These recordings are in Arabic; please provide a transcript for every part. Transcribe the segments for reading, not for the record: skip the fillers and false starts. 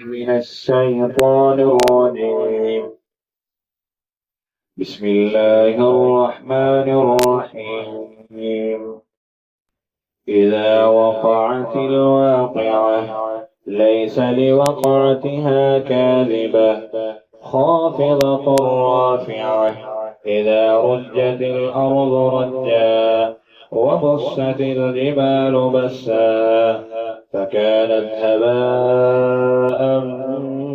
من الشيطان الرجيم. بسم الله الرحمن الرحيم. إذا وقعت الواقعة ليس لوقعتها كاذبة خافضة رافعة إذا رجت الأرض رجا وبست الجبال بسا فكانت هباء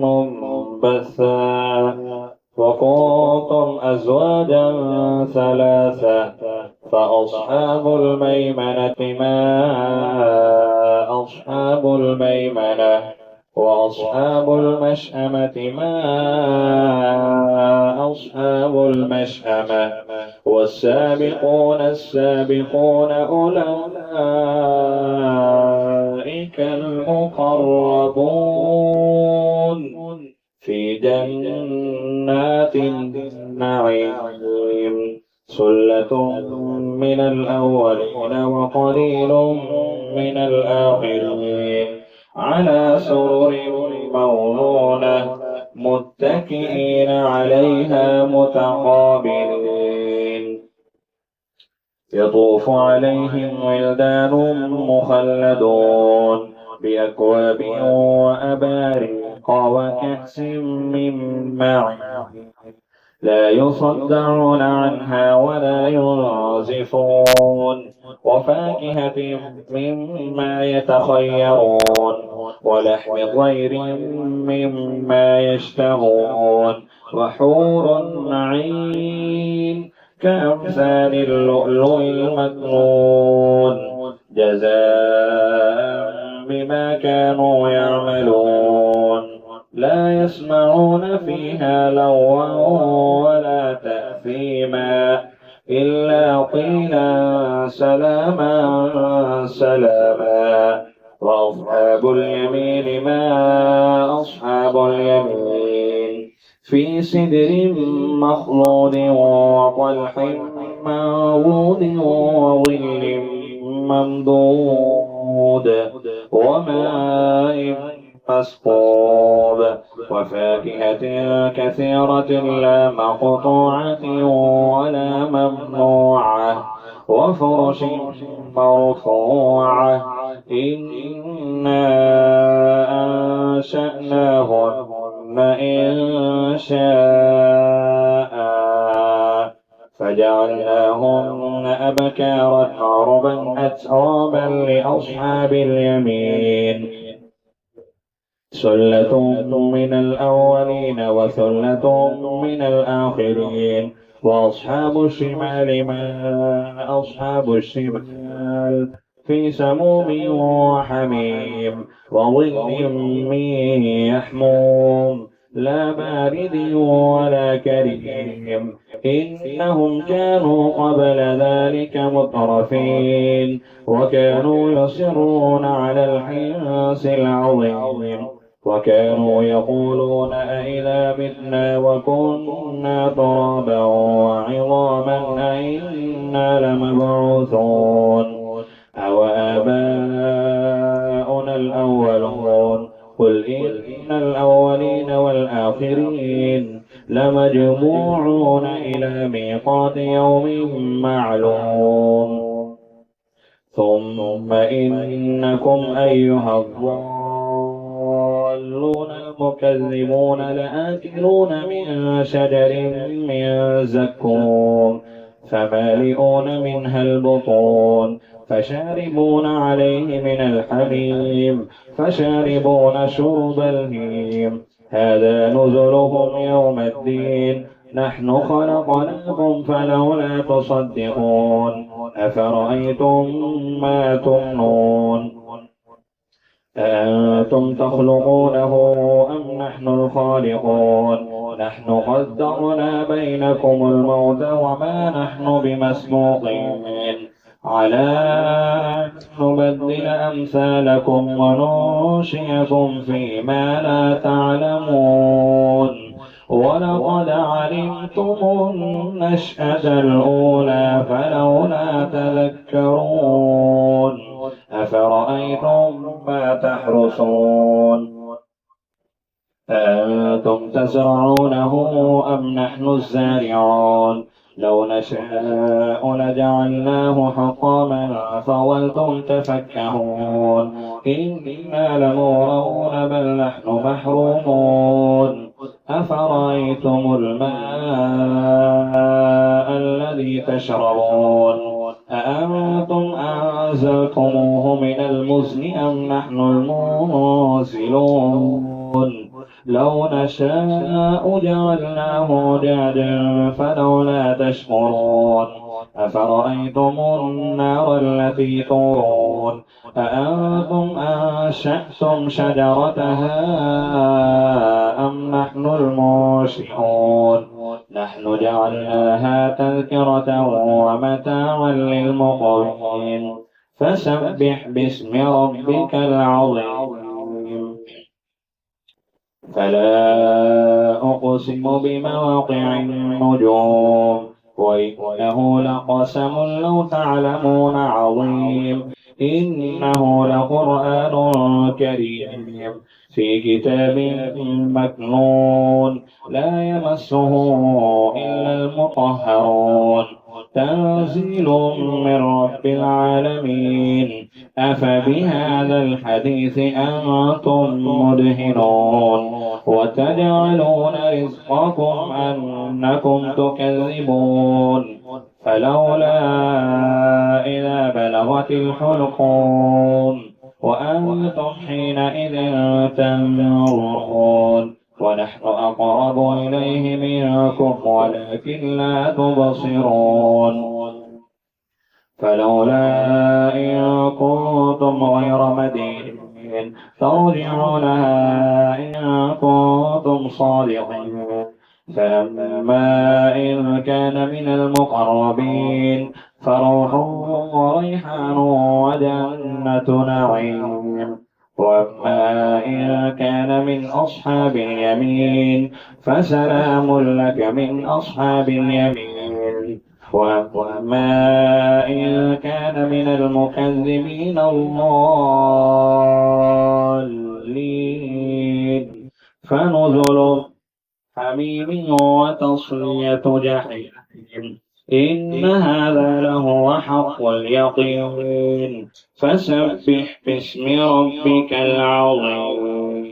منبثا وكنتم أزواجا ثلاثة فأصحاب الميمنة ما أصحاب الميمنة وأصحاب المشأمة ما أصحاب المشأمة والسابقون السابقون أولئك المقربون في جنات النعيم ثلة من الأولين وقليل من الآخرين على سرر موضونة متكئين عليها متقابلين يطوف عليهم ولدان مخلدون بأكواب وأباريق وكأس من معين لا يصدعون عنها ولا ينزفون وفاكهة مما يتخيرون ولحم طير مما يشتهون وحور عين كأمثال اللؤلؤ المكنون جزاء بما كانوا يعملون لا يسمعون فيها لغوا ولا تأثيما إلا قيلا سلاما سلاما وأصحاب اليمين ما أصحاب اليمين في سدر مخضود وطلح منضود وظل ممدود وماء مسكوب وفاكهة كثيرة لا مقطوعة ولا ممنوعة وفرش مرفوعة إنا أنشأناهن إنشاء فجعلناهن أبكارا عربا أترابا لأصحاب اليمين ثلة من الأولين وثلة من الآخرين وأصحاب الشمال ما أصحاب الشمال في سموم وحميم وظل من يحموم لا بارد ولا كريم إنهم كانوا قبل ذلك مترفين وكانوا يصرون على الحنث العظيم وكانوا يقولون أئذا متنا وكنا ترابا وعظاما أئنا لمبعوثون أو آباؤنا الأولون قل إن الأولين والآخرين لمجموعون إلى ميقات يوم معلوم ثم إنكم أيها الضالون المكذبون لآكلون من شجر من زقوم فمالئون منها البطون فشاربون عليه من الحميم فشاربون شرب الهيم هذا نزلهم يوم الدين نحن خلقناكم فلولا تصدقون أفرأيتم ما تمنون أأنتم تخلقونه أم نحن الخالقون نحن قدرنا بينكم الموت وما نحن بمسبوقين على أن نبدل أمثالكم وننشئكم فيما لا تعلمون ولقد علمتم النشأة الأولى فلولا تذكرون أفرأيتم ما تحرثون أأنتم تزرعونه أم نحن الزارعون لو نشاء لجعلناه حطاما فظلتم تفكهون إنا لمغرمون بل نحن محرومون أفرأيتم الماء الذي تشربون أأنتم أنزلتموه من المزن أم نحن المنزلون لو نشاء جعلناه جادا فلولا تشكرون أفرأيتم النار التي تورون أأنتم أنشأتم شجرتها أم نحن المنشئون نحن جعلناها تذكرة ومتاعا للمقوين فسبح باسم ربك العظيم فلا أقسم بمواقع النجوم وإنه لقسم لو تعلمون عظيم إنه لقرآن كريم في كتاب مكنون لا يمسه إلا المطهرون تنزيل من رب العالمين أفبهذا الحديث أنتم مدهنون وتجعلون رزقكم أنكم تكذبون فلولا إذا بلغت الحلقوم وأنتم حينئذ تنظرون ونحن أقرب إليه منكم ولكن لا تبصرون فلولا إن كنتم غير مدينين ترجعونها إن كنتم صادقين فلما إن كان من المقربين فروح وريحان وجنة نعيم وأما إن كان من أصحاب اليمين فسلام لك من أصحاب اليمين وما إن كان من المكذبين الضالين فنزل حميم وتصلية جحيم إن هذا لهو حق اليقين فسبح باسم ربك العظيم